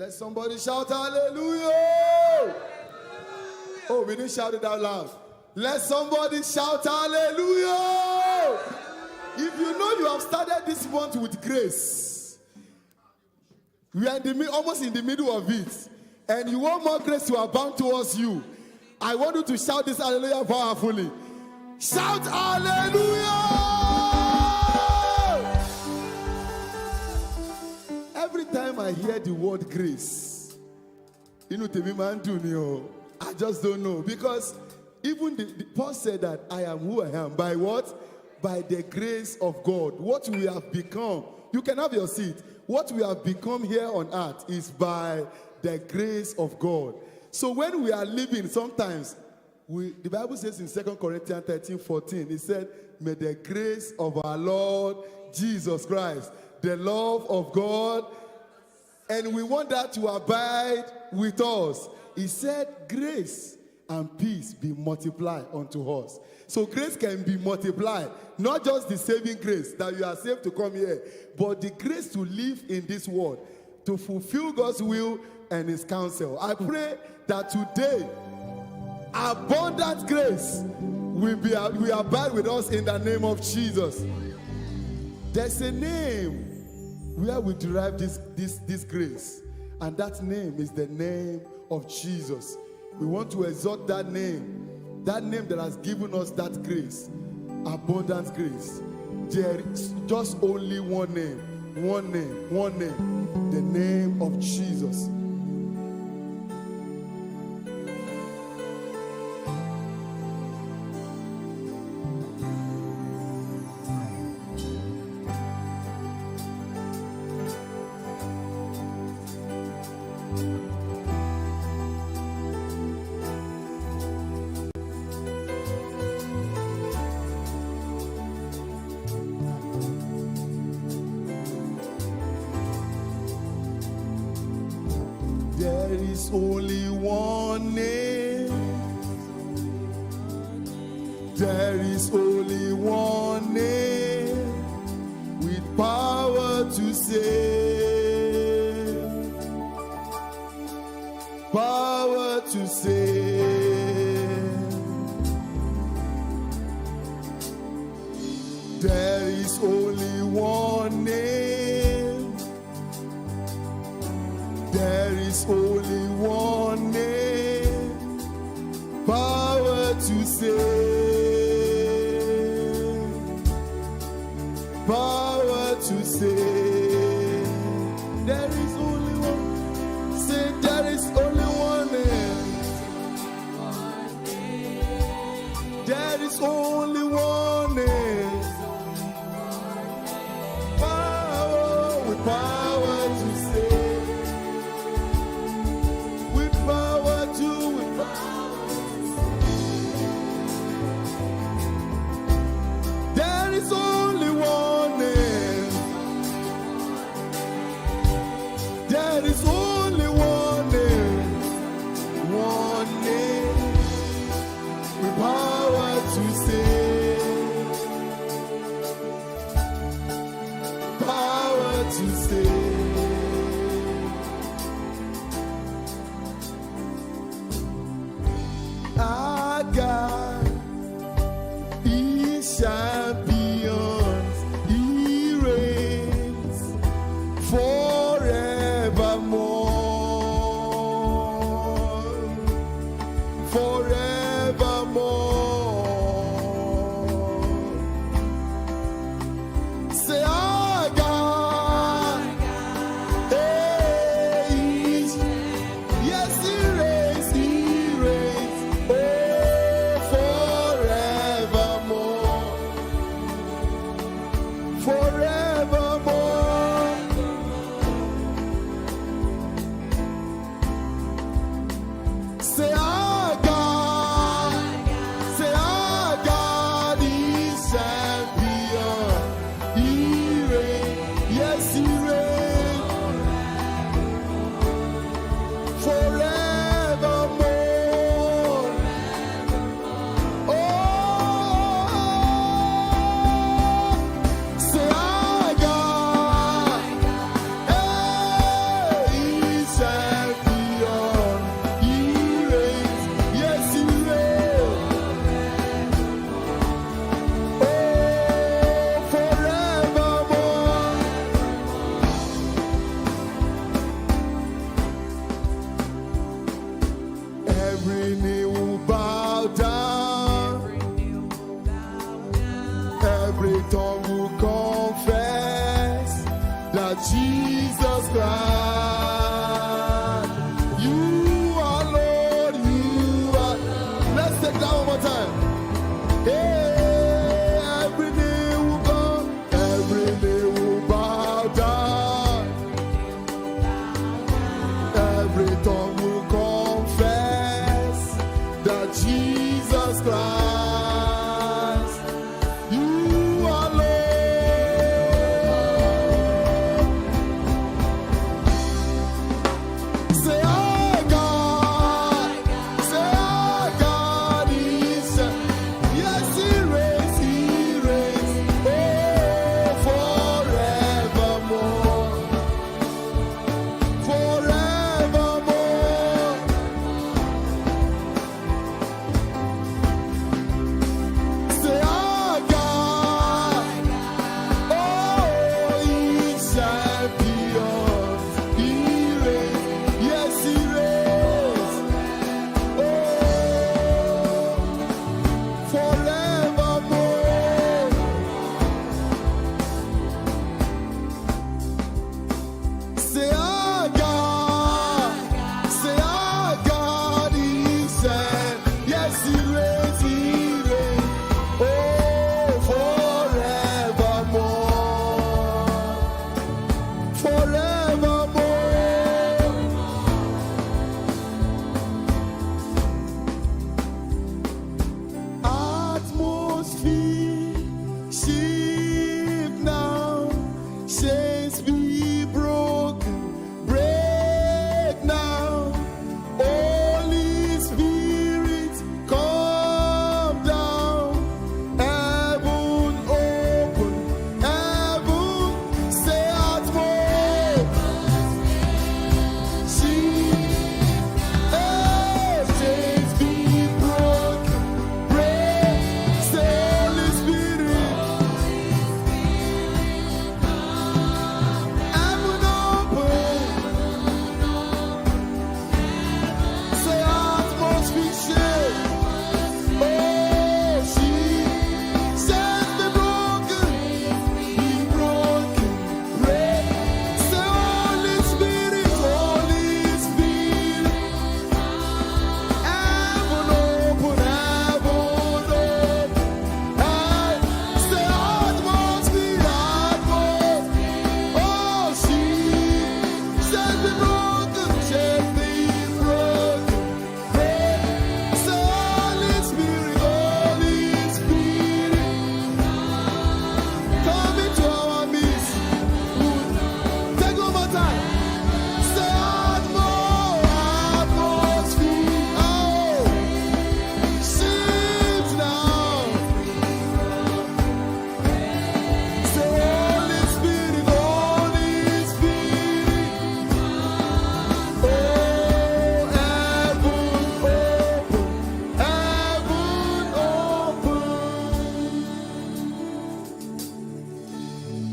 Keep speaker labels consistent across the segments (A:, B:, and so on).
A: Let somebody shout hallelujah. Oh, we didn't shout it out loud. Let somebody shout hallelujah. If you know you have started this month with grace, we are almost in the middle of it, and you want more grace to abound towards you, I want you to shout this hallelujah powerfully. Shout hallelujah! Every time I hear the word grace, I just don't know. Because even Paul said that I am who I am. By what? By the grace of God. What we have become. You can have your seat. What we have become here on earth is by the grace of God. So when we are living, sometimes, the Bible says in 2 Corinthians 13:14, it said, may the grace of our Lord Jesus Christ, the love of God, and we want that to abide with us. He said, grace and peace be multiplied unto us. So grace can be multiplied. Not just the saving grace that you are saved to come here, but the grace to live in this world, to fulfill God's will and his counsel. I pray that today, abundant grace will abide with us in the name of Jesus. There's a name where we derive this grace, and that name is the name of Jesus. We want to exalt that name that has given us that grace, abundant grace. There is just only one name, the name of Jesus. There is only one name. There is only one name with power to save. Power to save. There is only one name. There is only one name, power to save, power to save. There is only one. Say there is only one name. There is only one name. Power with power to save. There is only one name. Every knee will bow down. Every tongue will confess that Jesus Christ, you are Lord, you are. Let's take that one more time. Hey, every knee will bow down. Every tongue will confess that Jesus Christ, you are Lord. Say, our God. Say, our God is. Yes, He reigns. Oh, forevermore. Forevermore. Say, our God. Oh, He's champion. He reigns. Yes, He reigns. Oh, forevermore. Say, our God. Say, our God is yes, He reigns. Oh, forevermore. Forevermore. Atmosphere shift now. Chains be broken. Break now. Holy Spirit, come down. Heaven open. Heaven, say atmosphere shift. Hey, chains be broken. Break. Say Holy Spirit. Heaven open. Say atmosphere shift. Oh, she says be broken. Be broken. Break. Say Holy Spirit. Holy Spirit. Heaven open. Heaven open. Hey, say atmosphere. Atmosphere. Oh, she says be broken. Says be broken. Break. Say Holy Spirit. Holy Spirit. Come into our midst. Take one more time. Say atmosphere. Oh, shift now. Say Holy Spirit. Holy Spirit. Oh, heaven open. Heaven open.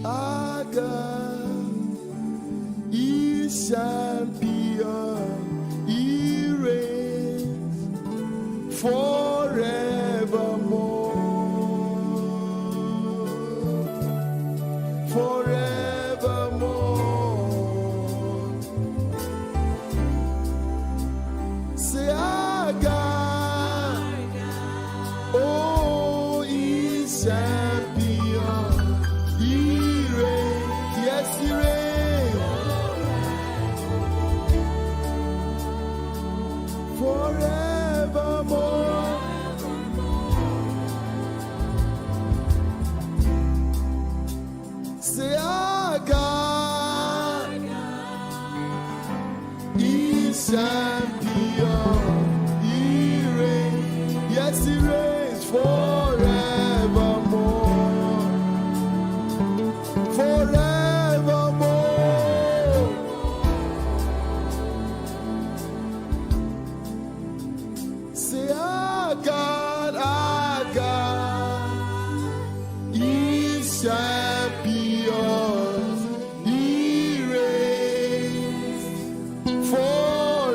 A: Our God is champion. He reigns forevermore. Forevermore. Say, our God. Oh, He's champion. He reigns. Yes, He reigns. Forevermore. Say, our God is champion. He reigns. Yes, He reigns forevermore. Forevermore. Say, our God is champion. He reigns forevermore.